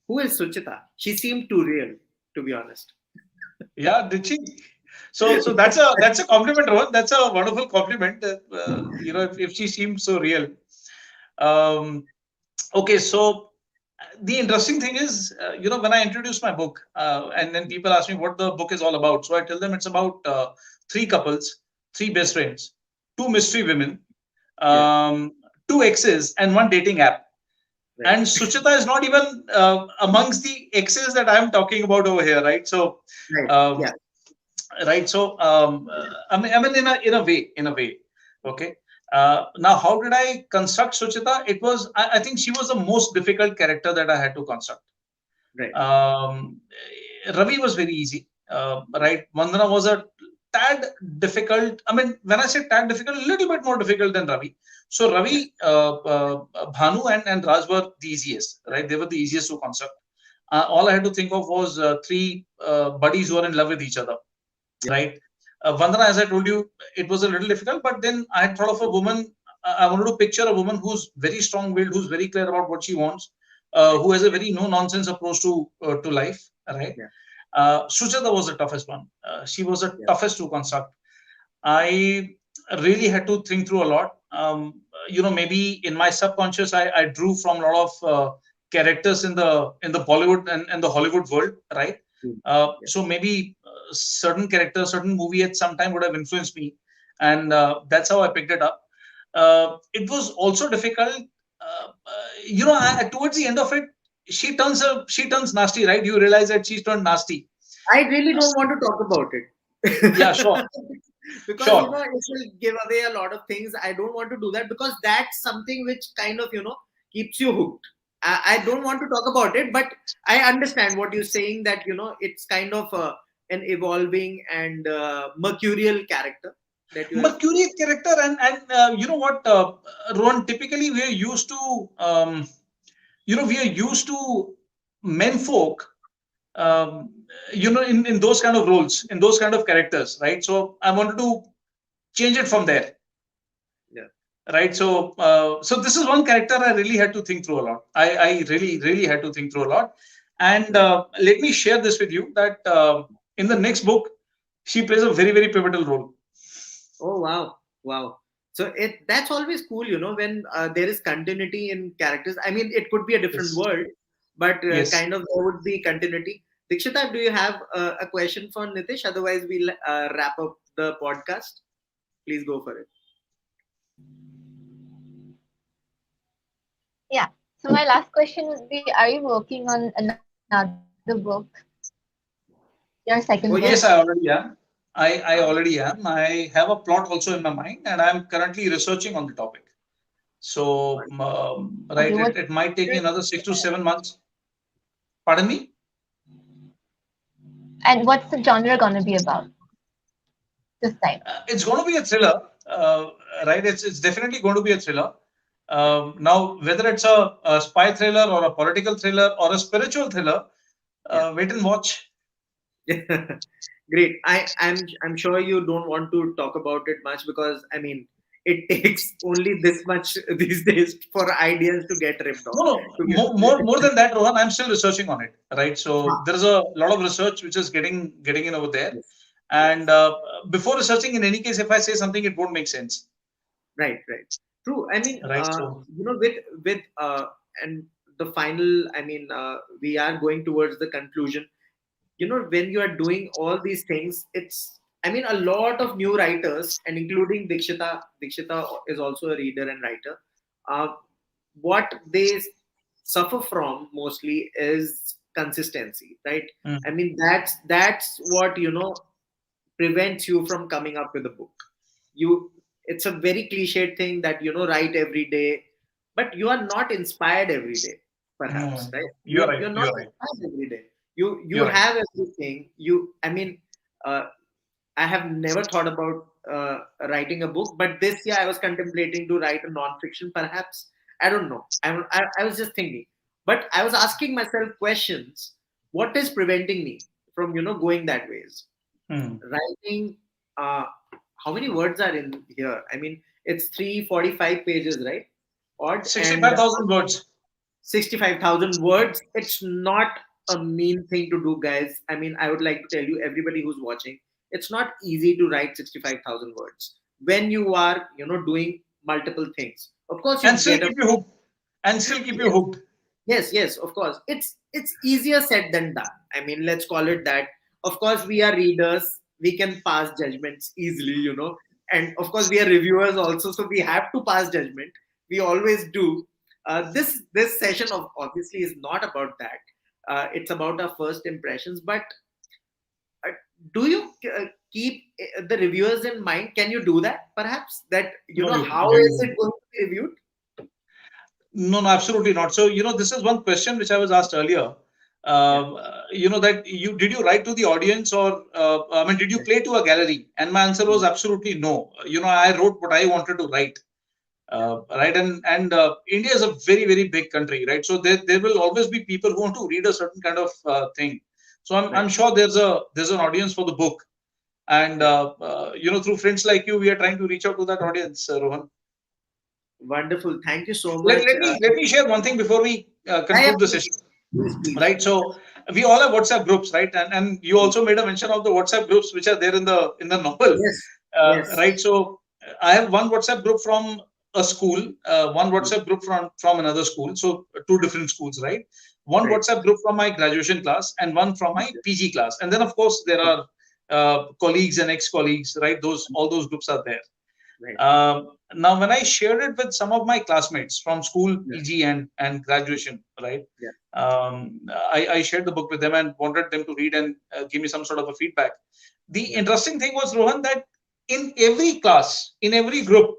who is Suchita? She seemed too real, to be honest. Yeah, did she? So that's a compliment, Rohan. That's a wonderful compliment. If she seems so real. Um, okay, so the interesting thing is, when I introduce my book, and then people ask me what the book is all about. So I tell them it's about three couples, three best friends, two mystery women, Yeah, two exes, and one dating app. right, And Suchita is not even amongst the exes that I'm talking about over here, right? So, right, um, yeah, right. So, I mean, in a way, okay. Now, how did I construct Suchita? I think she was the most difficult character that I had to construct. right, Um, Ravi was very easy, right? Vandana was a tad difficult. I mean, when I say tad difficult, a little bit more difficult than Ravi. So yeah, Ravi, Bhanu, and Raj were the easiest, right? They were the easiest to construct. All I had to think of was three buddies who are in love with each other, yeah, right? Vandana, as I told you, it was a little difficult, but then I had thought of a woman. I wanted to picture a woman who's very strong-willed, who's very clear about what she wants, right, who has a very no-nonsense approach to life, right? yeah, Sujata was the toughest one. She was the yeah, toughest to construct. I really had to think through a lot. Maybe in my subconscious, I drew from a lot of characters in the Bollywood and the Hollywood world, right? mm, yeah, So maybe certain characters, certain movie at some time would have influenced me, and that's how I picked it up. It was also difficult. Towards the end of it, she turns nasty, right? You realize that she's turned nasty. I really don't want to talk about Yeah, sure, it. Because sure. it will give away a lot of things. I don't want to do that, because that's something which kind of keeps you hooked. I don't want to talk about it, but I understand what you're saying, that it's kind of an evolving and mercurial character that you have. Mercury character, and you know what, Rohan, typically we are used to men folk, um, in those kind of roles, in those kind of characters, right? So I wanted to change it from there, Yeah, right? So this is one character I really had to think through a lot. I really really had to think through a lot, and right. let me share this with you that in the next book she plays a very very pivotal role. Oh wow, wow. So that's always cool, when there is continuity in characters. I mean, it could be a different Yes, world, but yes. kind of there would be continuity. Dikshita, do you have a question for Nitish? Otherwise, we'll wrap up the podcast. Please go for it. Yeah. So my last question would be: are you working on another book? Your second book? Oh Yes, yes. I already am. I already am. I have a plot also in my mind, and I'm currently researching on the topic. So, right, Okay. What? it might take me another 6 to 7 months. Pardon me? And what's the genre gonna be about this time? It's going to be a thriller, right? It's definitely going to be a thriller. Now, whether it's a spy thriller or a political thriller or a spiritual thriller, Yeah. wait and watch. Great. I'm sure you don't want to talk about it much because I mean it takes only this much these days for ideas to get ripped off. No, no, To get more than that, Rohan. I'm still researching on it, right? So Ah, there's a lot of research which is getting in over there. yes, And yes. before researching, in any case, if I say something, it won't make sense, Right, right. True. I mean, right? So with and the final. I mean, we are going towards the conclusion. When you are doing all these things, it's. I mean, a lot of new writers, and including Dikshita. Dikshita is also a reader and writer. Uh, what they suffer from mostly is consistency, right? I mm, mean, that's what prevents you from coming up with a book. You It's a very cliched thing that write every day, but you are not inspired every day, perhaps, mm, right? you're right. You're not You're right. inspired every day. You You're right. have everything. I mean, uh, I have never thought about writing a book, but this year I was contemplating to write a non-fiction. Perhaps I don't know. I was just thinking, but I was asking myself questions. What is preventing me from going that ways? Mm. Writing. How many words are in here? I mean, it's 345 pages, right? Odd, and 65,000 words. 65,000 words. It's not a mean thing to do, guys. I mean, I would like to tell you, everybody who's watching, it's not easy to write 65,000 words when you are, doing multiple things. Of course, you And still get a keep you hooked. And still keep you yes, hooked. yes, of course. It's easier said than done. I mean, let's call it that. Of course, we are readers. We can pass judgments easily, and of course, we are reviewers also, so we have to pass judgment. We always do. This session of obviously is not about that. It's about our first impressions. But uh, do you keep the reviewers in mind? Can you do that? Perhaps that No, how is it going to be reviewed? no, absolutely not. So, this is one question which I was asked earlier. Yeah. That did you write to the audience, or I mean, did you Yeah. play to a gallery? And my answer was absolutely no. I wrote what I wanted to write. Right, and India is a very very big country, right? So there will always be people who want to read a certain kind of thing. So I'm Right. sure there's an audience for the book, and Yeah. through friends like you, we are trying to reach out to that audience, Rohan. Wonderful. Thank you so Let, much. let me let me share one thing before we Yeah, conclude the please, session. please. Right, so we all have WhatsApp groups, right? And you also made a mention of the WhatsApp groups which are there in the novel. Yes, yes. Right, so I have one WhatsApp group from a school, one WhatsApp group from another school, so two different schools, right? One Right, WhatsApp group from my graduation class and one from my PG class, and then of course there are colleagues and ex-colleagues, right? Those All those groups are there. right. Now, when I shared it with some of my classmates from school, Yeah, PG, and graduation, right? yeah, I shared the book with them and wanted them to read and give me some sort of a feedback. The yeah, interesting thing was, Rohan, that in every class, in every group,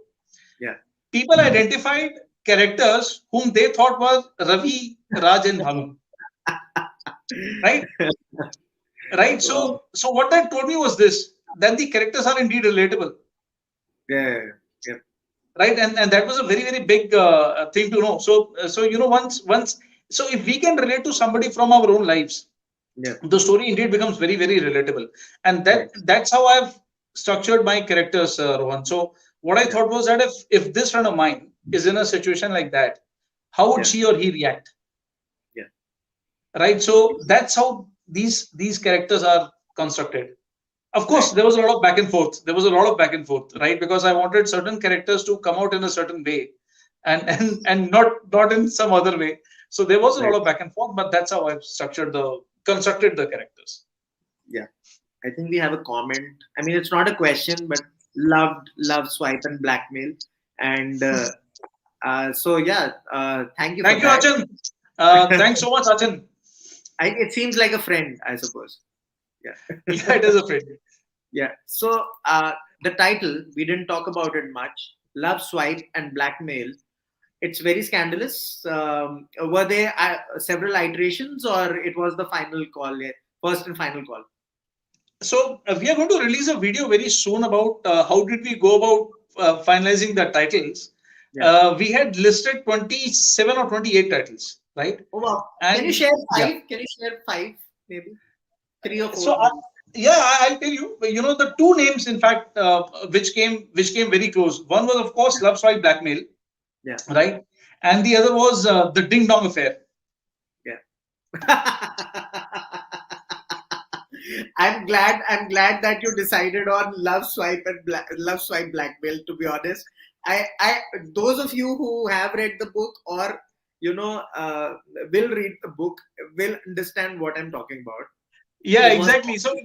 yeah. people identified characters whom they thought were Ravi, Raj, and Bhanu, right? Right. Wow. So what that told me was this: that the characters are indeed relatable, Yeah, yeah, right? And that was a very very big thing to know. So once so if we can relate to somebody from our own lives, yeah. the story indeed becomes very very relatable, and Right. that's how I've structured my characters, Rohan. So what I Yeah, thought was that if this friend of mine is in a situation like that, how would yeah, she or he react, yeah. right? So that's how these characters are constructed. Of course, Right, there was a lot of back and forth. There was a lot of back and forth, right? Because I wanted certain characters to come out in a certain way, and not in some other way. So there was a lot right. of back and forth, but that's how I've constructed the characters. Yeah. I think we have a comment. I mean, it's not a question, but loved, love, swipe, and blackmail. And So yeah, thank you for Thank you, that. Achan. Thanks so much, Achan. It seems like a friend, I suppose. Yeah. Yeah, it is a friend. Yeah. So the title, we didn't talk about it much. Love, Swipe, and Blackmail. It's very scandalous. Were there several iterations, or it was the final call? First and final call. So we are going to release a video very soon about how did we go about finalizing the titles. Yeah. We had listed 27 or 28 titles, right? Oh wow. Can you And share yeah, five? Can you share five? Maybe three or four. so yeah, I'll tell you. You know, the two names, in fact, which came very close. One was, of course, Love Swipe Blackmail, Yeah. right? And the other was the Ding Dong Affair. Yeah. I'm glad that you decided on Love Swipe and Love Swipe Blackmail. To be honest, those of you who have read the book, or will read the book, will understand what I'm talking about. Yeah, It was exactly. So,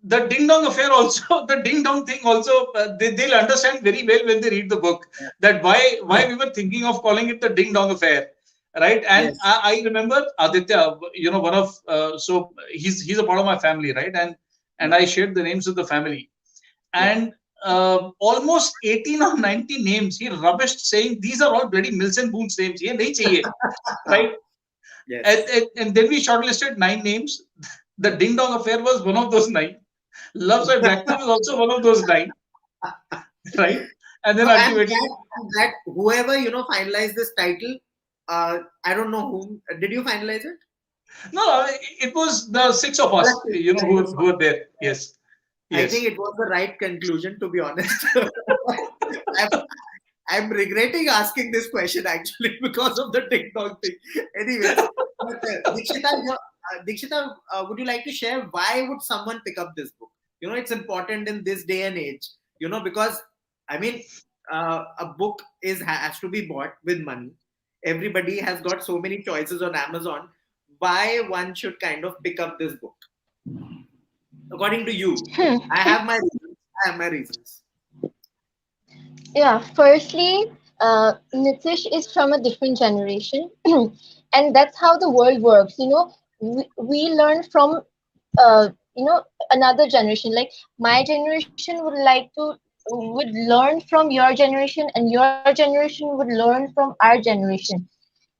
the Ding Dong Affair also, the Ding Dong thing also, they'll understand very well when they read the book that why we were thinking of calling it the Ding Dong Affair, right? And yes. I remember Aditya, one of so he's a part of my family, right? And Yeah. I shared the names of the family, Yeah. and almost 18 or 19 names he rubbished, saying these are all bloody Mills and Boons names. Ye nahi chahiye, right? Yes. And then we shortlisted 9 names. The Ding Dong Affair was one of those 9. Love by Blackmail was also one of those 9, right? And then No, ultimately, I'm glad whoever finalized this title. I don't know whom. Did you finalize it? no, it was the 6 of us, Collective, who were there. Yes, I think yes, it was the right conclusion, to be honest. I'm, I'm regretting asking this question actually because of the TikTok thing. Anyways, but, Dikshita, would you like to share why would someone pick up this book? It's important in this day and age. Because I mean, a book has to be bought with money. Everybody has got so many choices on Amazon. Why one should kind of pick up this book? According to you, I have my reasons. I have my reasons. Yeah, firstly, Nitish is from a different generation, and that's how the world works. We learn from uh, another generation. Like my generation would learn from your generation, and your generation would learn from our generation.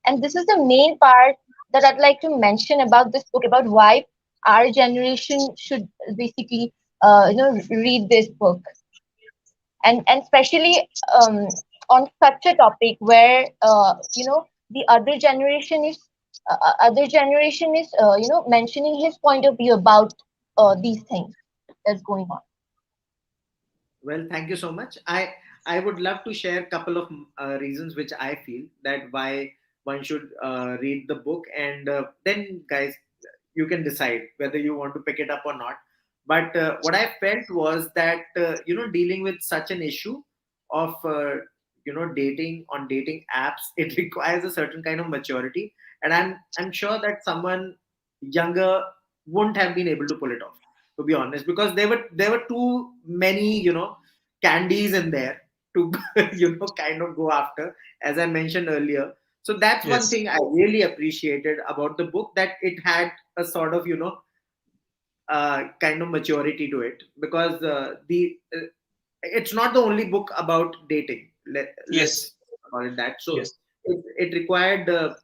And this is the main part that I'd like to mention about this book, about why our generation should basically read this book, and especially on such a topic where the other generation is mentioning his point of view about these things that's going on. Well, thank you so much. I would love to share a couple of reasons which I feel that why one should read the book, and then guys, you can decide whether you want to pick it up or not. But what I felt was that dealing with such an issue of dating on dating apps, it requires a certain kind of maturity, and I'm sure that someone younger wouldn't have been able to pull it off, to be honest, because there were too many candies in there to kind of go after, as I mentioned earlier. So that's one yes, thing I really appreciated about the book, that it had a sort of kind of maturity to it, because the it's not the only book about dating. yes, Let's call it that. So yes, it required a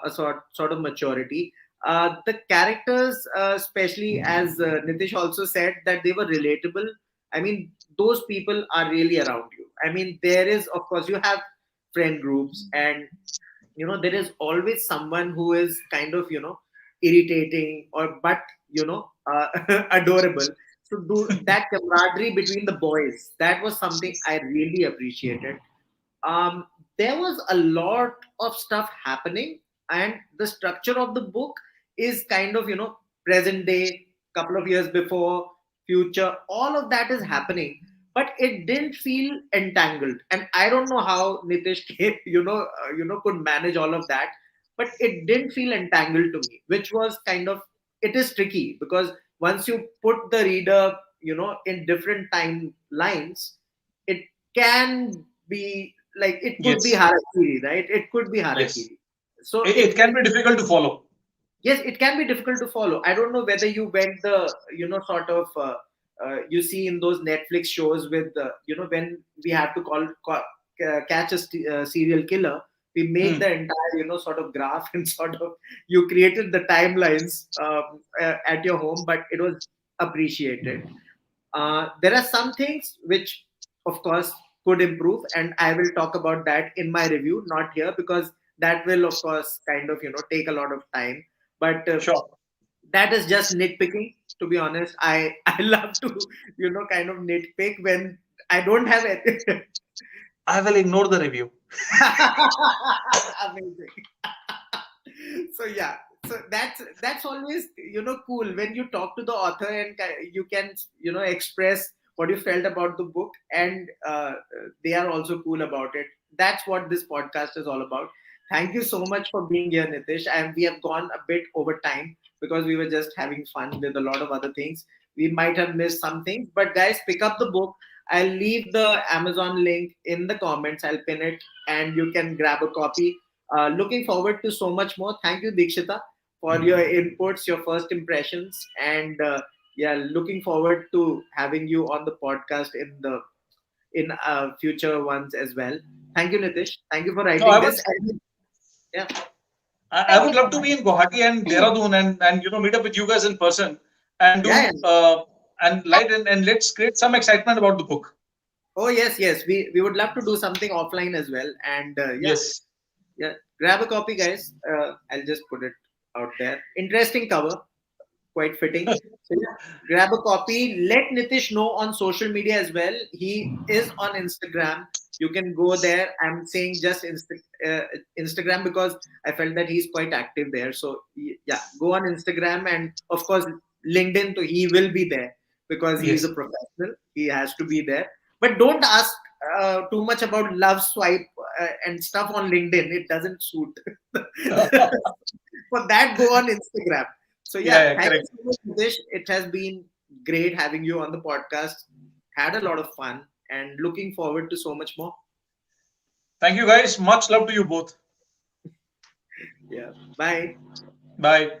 sort of maturity. The characters, especially as Nitish also said, that they were relatable. I mean, those people are really around you. I mean, there is, of course, you have friend groups, and there is always someone who is kind of irritating, or but adorable. So that camaraderie between the boys, that was something I really appreciated. um, there was a lot of stuff happening, and the structure of the book is kind of present day, couple of years before, future, all of that is happening, but it didn't feel entangled. And I don't know how Nitish could manage all of that, but it didn't feel entangled to me, which was kind of, it is tricky, because once you put the reader in different timelines, it can be like it could be Yes. harakiri, right? It could be Yes. harakiri. So It can be difficult to follow. yes, it can be difficult to follow. I don't know whether you went the, sort of, you see in those Netflix shows with, when we have to catch a serial killer, we make Hmm. the entire, sort of graph and sort of, you created the timelines at your home, but it was appreciated. There are some things which, of course, could improve, and I will talk about that in my review, not here, because that will, of course, kind of, take a lot of time. But Sure. that is just nitpicking. To be honest, I I love to, kind of nitpick when I don't have it. I will ignore the review. Amazing. So yeah, so that's always, cool when you talk to the author and you can, express what you felt about the book, and they are also cool about it. That's what this podcast is all about. Thank you so much for being here, Nitish, and we have gone a bit over time because we were just having fun with a lot of other things. We might have missed some things, but guys, pick up the book. I'll leave the Amazon link in the comments. I'll pin it, and you can grab a copy. Looking forward to so much more. Thank you, Dikshita, for your inputs, your first impressions, and yeah, looking forward to having you on the podcast in future ones as well. Thank you, Nitish. Thank you for No, I writing would this. And, yeah, I Thank would you so love to much. be in Guwahati and Dehradun and meet up with you guys in person and yeah, do yeah. and light and let's create some excitement about the book. Oh yes, yes. We would love to do something offline as well. And yeah, Yes. yeah. Grab a copy, guys. I'll just put it out there. Interesting cover. Quite fitting. So yeah, grab a copy. Let Nitish know on social media as well. He is on Instagram. You can go there. I'm saying just Instagram because I felt that he's quite active there. So yeah, go on Instagram, and of course LinkedIn. So he will be there because he is a Yes. professional. He has to be there. But don't ask too much about love swipe and stuff on LinkedIn. It doesn't suit. Yeah, For that, go on Instagram. So yeah, yeah, thank you correct. so much, Nitish. It has been great having you on the podcast. Had a lot of fun and looking forward to so much more. Thank you guys. Much love to you both. Yeah. Bye. Bye.